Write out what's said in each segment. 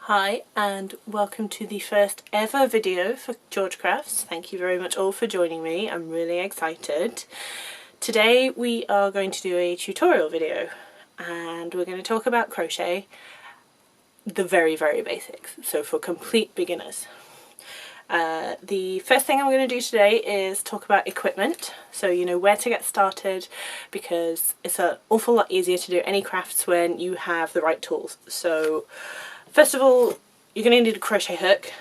Hi and welcome to the first ever video for George Crafts. Thank you very much all for joining me. I'm really excited. Today we are going to do a tutorial video and we're going to talk about crochet, the very basics, so for complete beginners. The first thing I'm going to do today is talk about equipment, so you know where to get started, because it's an awful lot easier to do any crafts when you have the right tools. So first of all, you're going to need a crochet hook.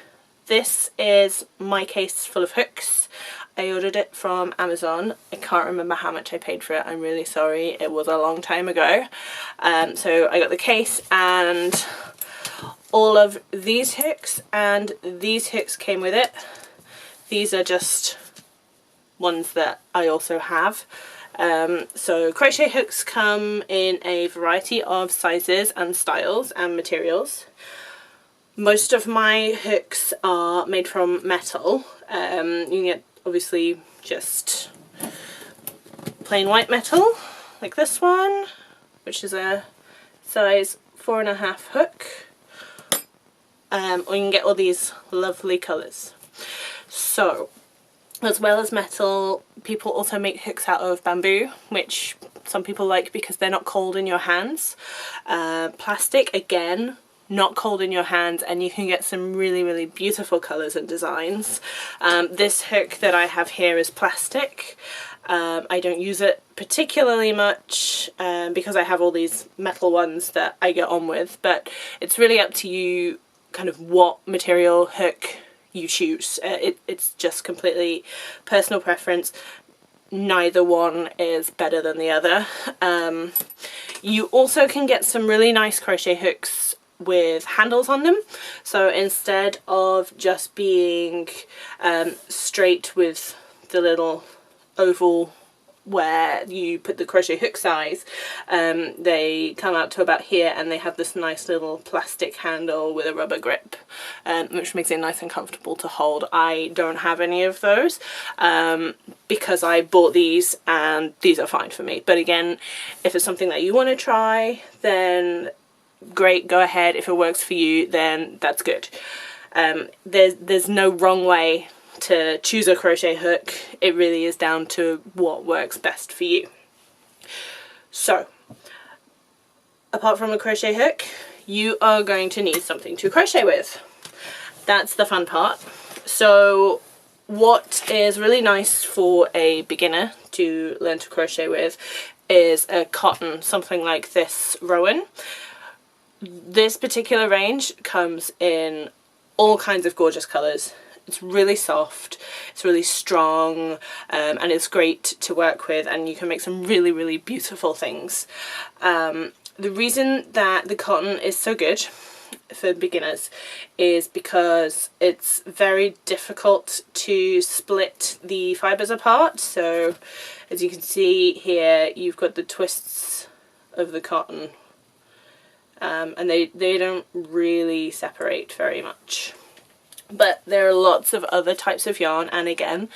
This is my case full of hooks. I ordered it from Amazon. I can't remember how much I paid for it. I'm really sorry. It was a long time ago. So I got the case and all of these hooks, and these hooks came with it. These are just ones that I also have. So crochet hooks come in a variety of sizes and styles and materials. Most of my hooks are made from metal. You can get obviously just plain white metal like this one, which is a size 4.5 hook. Or you can get all these lovely colours. So, as well as metal, people also make hooks out of bamboo, which some people like because they're not cold in your hands. Plastic, again, not cold in your hands, and you can get some really beautiful colours and designs. This hook that I have here is plastic. I don't use it particularly much because I have all these metal ones that I get on with, but it's really up to you kind of what material hook you choose. It's just completely personal preference. Neither one is better than the other. You also can get some really nice crochet hooks with handles on them, so instead of just being straight with the little oval where you put the crochet hook size, they come out to about here and they have this nice little plastic handle with a rubber grip, which makes it nice and comfortable to hold. I don't have any of those because I bought these and these are fine for me, but again, if it's something that you want to try, then great, go ahead. If it works for you, then that's good. There's no wrong way to choose a crochet hook. It really is down to what works best for you. So, apart from a crochet hook, you are going to need something to crochet with. That's the fun part. So, what is really nice for a beginner to learn to crochet with is a cotton, something like this Rowan. This particular range comes in all kinds of gorgeous colours. It's really soft, it's really strong, and it's great to work with, and you can make some really beautiful things. The reason that the cotton is so good for beginners is because it's very difficult to split the fibres apart. So as you can see here, you've got the twists of the cotton, and they don't really separate very much. But there are lots of other types of yarn, and again,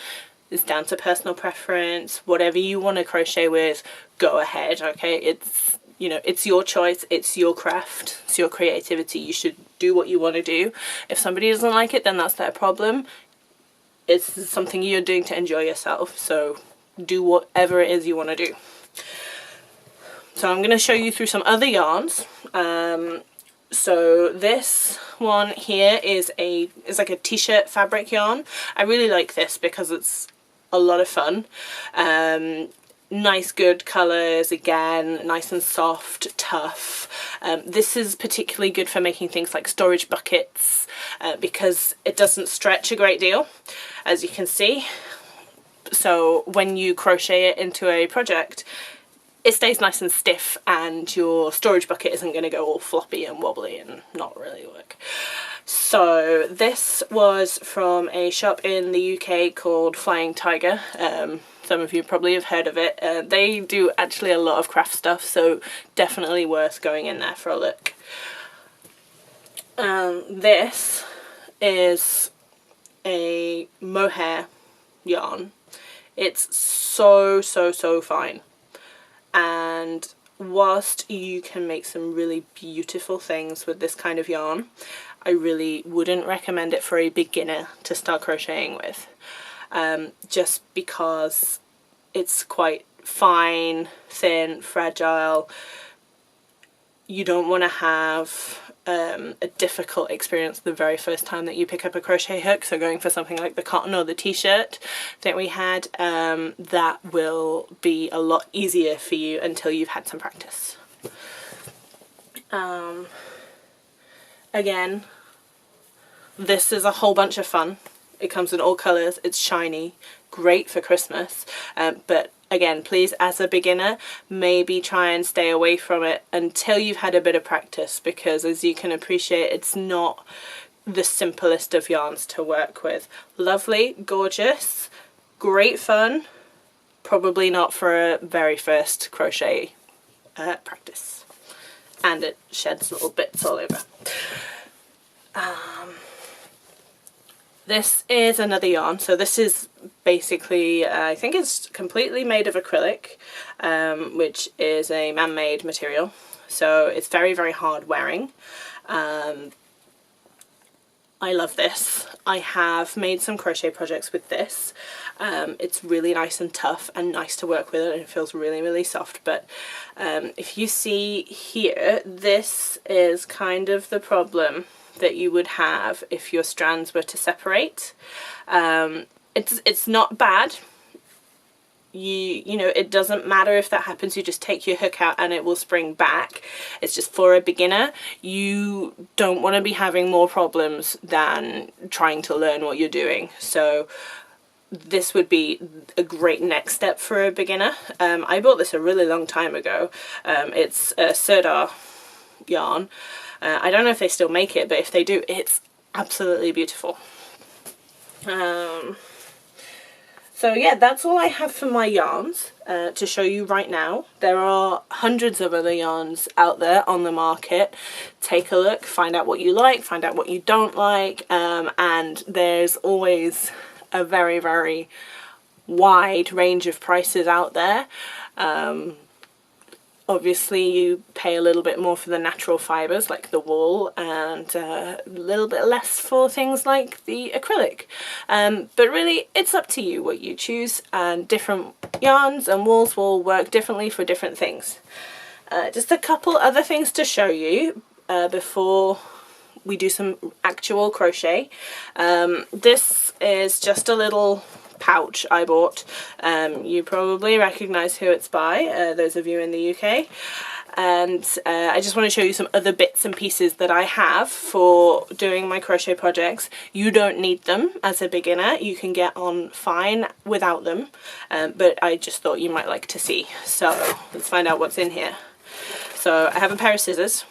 it's down to personal preference. Whatever you want to crochet with, go ahead, okay? It's, you know, it's your choice, it's your craft, it's your creativity. You should do what you want to do. If somebody doesn't like it, then that's their problem. It's something you're doing to enjoy yourself, so do whatever it is you want to do. So I'm going to show you through some other yarns. So this one here is like a t-shirt fabric yarn. I really like this because it's a lot of fun. Nice good colours, again, nice and soft, tough. This is particularly good for making things like storage buckets because it doesn't stretch a great deal, as you can see. So when you crochet it into a project, it stays nice and stiff, and your storage bucket isn't going to go all floppy and wobbly and not really work. So this was from a shop in the UK called Flying Tiger. Some of you probably have heard of it. They do actually a lot of craft stuff, so definitely worth going in there for a look. This is a mohair yarn. It's so fine. And whilst you can make some really beautiful things with this kind of yarn, I really wouldn't recommend it for a beginner to start crocheting with, just because it's quite fine, thin, fragile. You don't want to have a difficult experience the very first time that you pick up a crochet hook. So going for something like the cotton or the t-shirt that we had, that will be a lot easier for you until you've had some practice. Again, this is a whole bunch of fun. It comes in all colours, it's shiny, great for Christmas, but again, please, as a beginner, maybe try and stay away from it until you've had a bit of practice, because as you can appreciate, it's not the simplest of yarns to work with. Lovely, gorgeous, great fun, probably not for a very first crochet practice. And it sheds little bits all over. This is another yarn, so this is basically, I think it's completely made of acrylic, which is a man-made material, so it's very, very hard wearing. I love this. I have made some crochet projects with this. It's really nice and tough and nice to work with, and it feels really, really soft, but if you see here, this is kind of the problem that you would have if your strands were to separate. It's not bad. You know, it doesn't matter if that happens, you just take your hook out and it will spring back. It's just for a beginner, you don't want to be having more problems than trying to learn what you're doing. So this would be a great next step for a beginner. I bought this a really long time ago. It's a Sirdar yarn. I don't know if they still make it, but if they do, it's absolutely beautiful. So yeah, that's all I have for my yarns to show you right now. There are hundreds of other yarns out there on the market. Take a look, find out what you like, find out what you don't like, and there's always a very, very wide range of prices out there. Obviously you pay a little bit more for the natural fibres like the wool, and a little bit less for things like the acrylic. But really it's up to you what you choose, and different yarns and wools will work differently for different things. Just a couple other things to show you before we do some actual crochet. This is just a little pouch I bought. You probably recognise who it's by, those of you in the UK, and I just want to show you some other bits and pieces that I have for doing my crochet projects. You don't need them as a beginner, you can get on fine without them, but I just thought you might like to see. So let's find out what's in here. So I have a pair of scissors.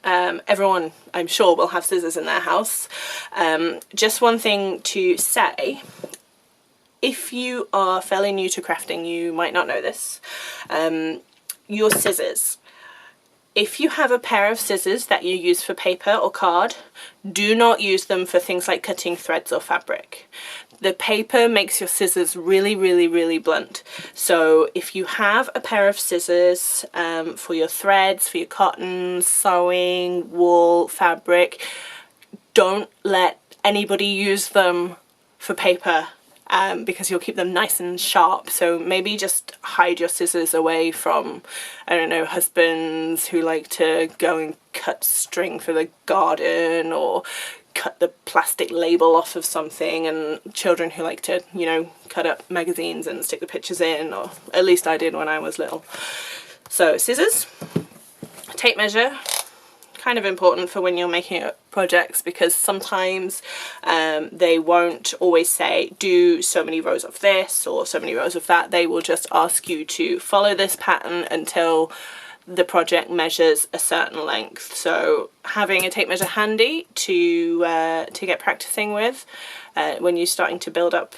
Everyone, I'm sure, will have scissors in their house. Just one thing to say: if you are fairly new to crafting, you might not know this. Your scissors. If you have a pair of scissors that you use for paper or card, do not use them for things like cutting threads or fabric. The paper makes your scissors really, really, really blunt. So if you have a pair of scissors for your threads, for your cotton, sewing, wool, fabric, don't let anybody use them for paper, because you'll keep them nice and sharp. So maybe just hide your scissors away from, I don't know, husbands who like to go and cut string for the garden, or cut the plastic label off of something, and children who like to, you know, cut up magazines and stick the pictures in, or at least I did when I was little. So scissors, tape measure, kind of important for when you're making projects, because sometimes they won't always say do so many rows of this or so many rows of that. They will just ask you to follow this pattern until the project measures a certain length. So having a tape measure handy to get practicing with when you're starting to build up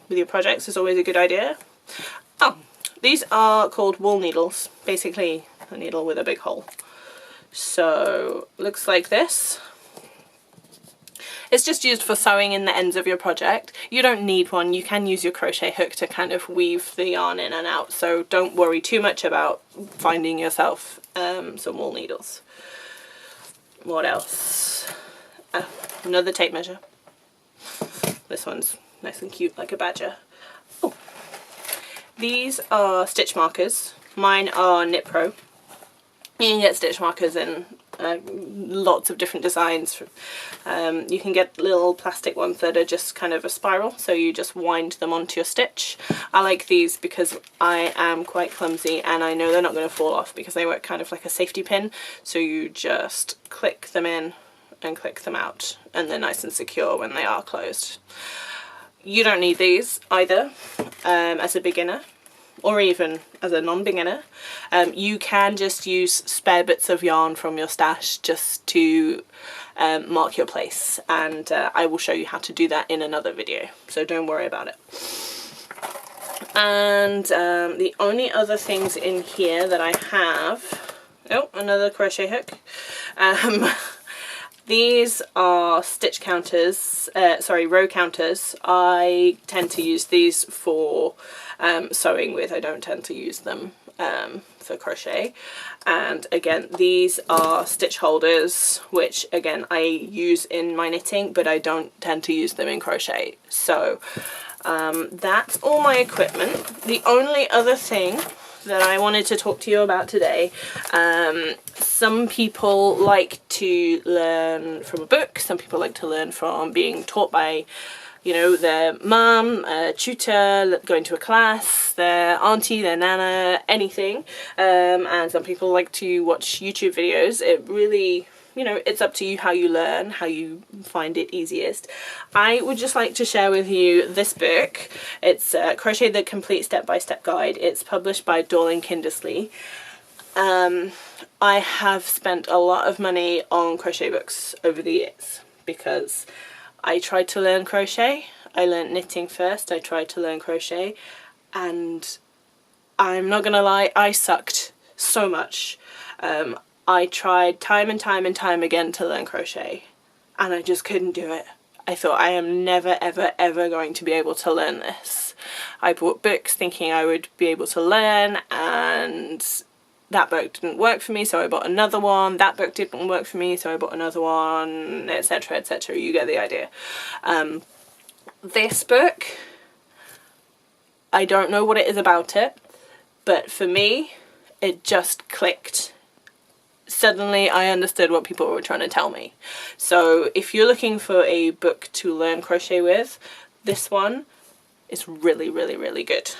with your projects is always a good idea. Oh, these are called wool needles, basically a needle with a big hole. So looks like this. It's just used for sewing in the ends of your project. You don't need one. You can use your crochet hook to kind of weave the yarn in and out, so don't worry too much about finding yourself some wool needles. What else? Another tape measure. This one's nice and cute like a badger. Oh. These are stitch markers. Mine are Knit Pro. You can get stitch markers in lots of different designs. You can get little plastic ones that are just kind of a spiral, so you just wind them onto your stitch. I like these because I am quite clumsy and I know they're not going to fall off because they work kind of like a safety pin, so you just click them in and click them out and they're nice and secure when they are closed. You don't need these either as a beginner, or even as a non-beginner. You can just use spare bits of yarn from your stash just to mark your place, and I will show you how to do that in another video, so don't worry about it. And the only other things in here that I have, oh, another crochet hook. These are stitch counters, sorry, row counters. I tend to use these for sewing with. I don't tend to use them for crochet. And again, these are stitch holders, which again I use in my knitting, but I don't tend to use them in crochet. So that's all my equipment. The only other thing that I wanted to talk to you about today, some people like to learn from a book, some people like to learn from being taught by, you know, their mum, a tutor, going to a class, their auntie, their nana, anything, and some people like to watch YouTube videos. It really, you know, it's up to you how you learn, how you find it easiest. I would just like to share with you this book. It's Crochet the Complete Step-by-Step Guide. It's published by Dorling Kindersley. I have spent a lot of money on crochet books over the years because I tried to learn crochet. I learned knitting first, I tried to learn crochet, and I'm not gonna lie, I sucked so much. I tried time and time and time again to learn crochet and I just couldn't do it. I thought I am never ever ever going to be able to learn this. I bought books thinking I would be able to learn, and that book didn't work for me, so I bought another one. That book didn't work for me, so I bought another one, etc, etc. You get the idea. This book, I don't know what it is about it, but for me it just clicked. Suddenly I understood what people were trying to tell me. So if you're looking for a book to learn crochet with, this one is really, really, really good.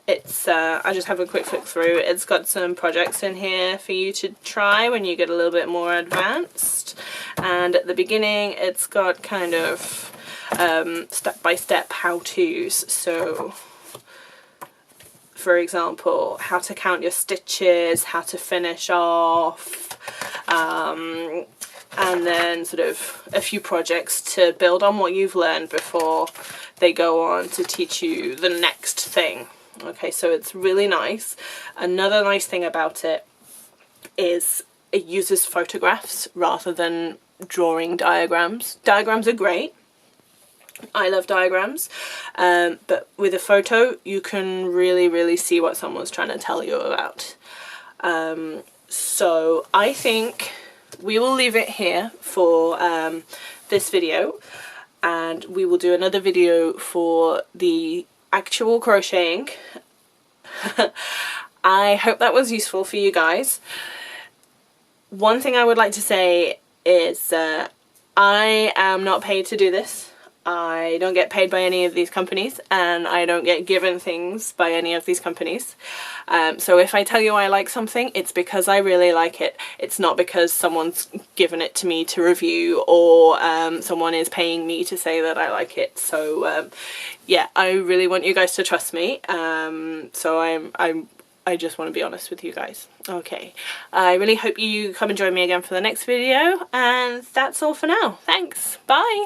It's, I just have a quick flick through. It's got some projects in here for you to try when you get a little bit more advanced. And at the beginning, it's got kind of step-by-step how-tos. So, for example, how to count your stitches, how to finish off, and then sort of a few projects to build on what you've learned before they go on to teach you the next thing. Okay, so it's really nice. Another nice thing about it is it uses photographs rather than drawing diagrams. Diagrams are great. I love diagrams, but with a photo you can really, really see what someone's trying to tell you about. So I think we will leave it here for this video, and we will do another video for the actual crocheting. I hope that was useful for you guys. One thing I would like to say is I am not paid to do this. I don't get paid by any of these companies, and I don't get given things by any of these companies. So if I tell you I like something, it's because I really like it. It's not because someone's given it to me to review, or someone is paying me to say that I like it. So yeah, I really want you guys to trust me. So I just want to be honest with you guys. Okay, I really hope you come and join me again for the next video, and that's all for now. Thanks, bye!